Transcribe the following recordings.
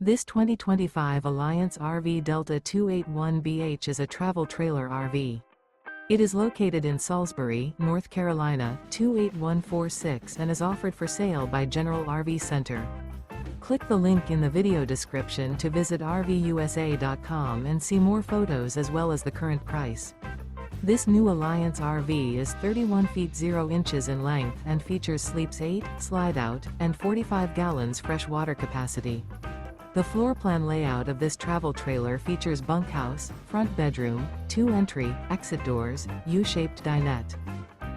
This 2025 Alliance RV Delta 281BH is a travel trailer RV. It is located in Salisbury, North Carolina, 28146 and is offered for sale by General RV Center. Click the link in the video description to visit RVUSA.com and see more photos as well as the current price. This new Alliance RV is 31 feet 0 inches in length and features sleeps 8, slide-out, and 45 gallons fresh water capacity. The floor plan layout of this travel trailer features bunkhouse, front bedroom, 2 entry, exit doors, U-shaped dinette.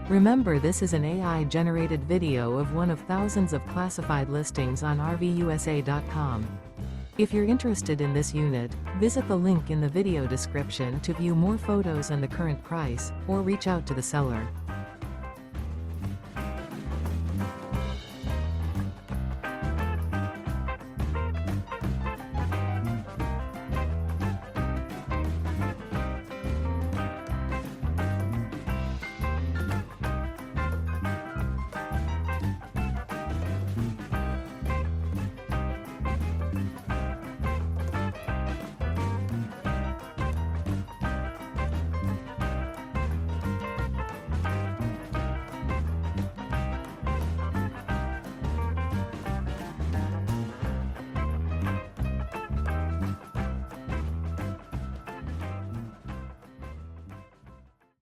Remember, this is an AI-generated video of one of thousands of classified listings on RVUSA.com. If you're interested in this unit, visit the link in the video description to view more photos and the current price, or reach out to the seller.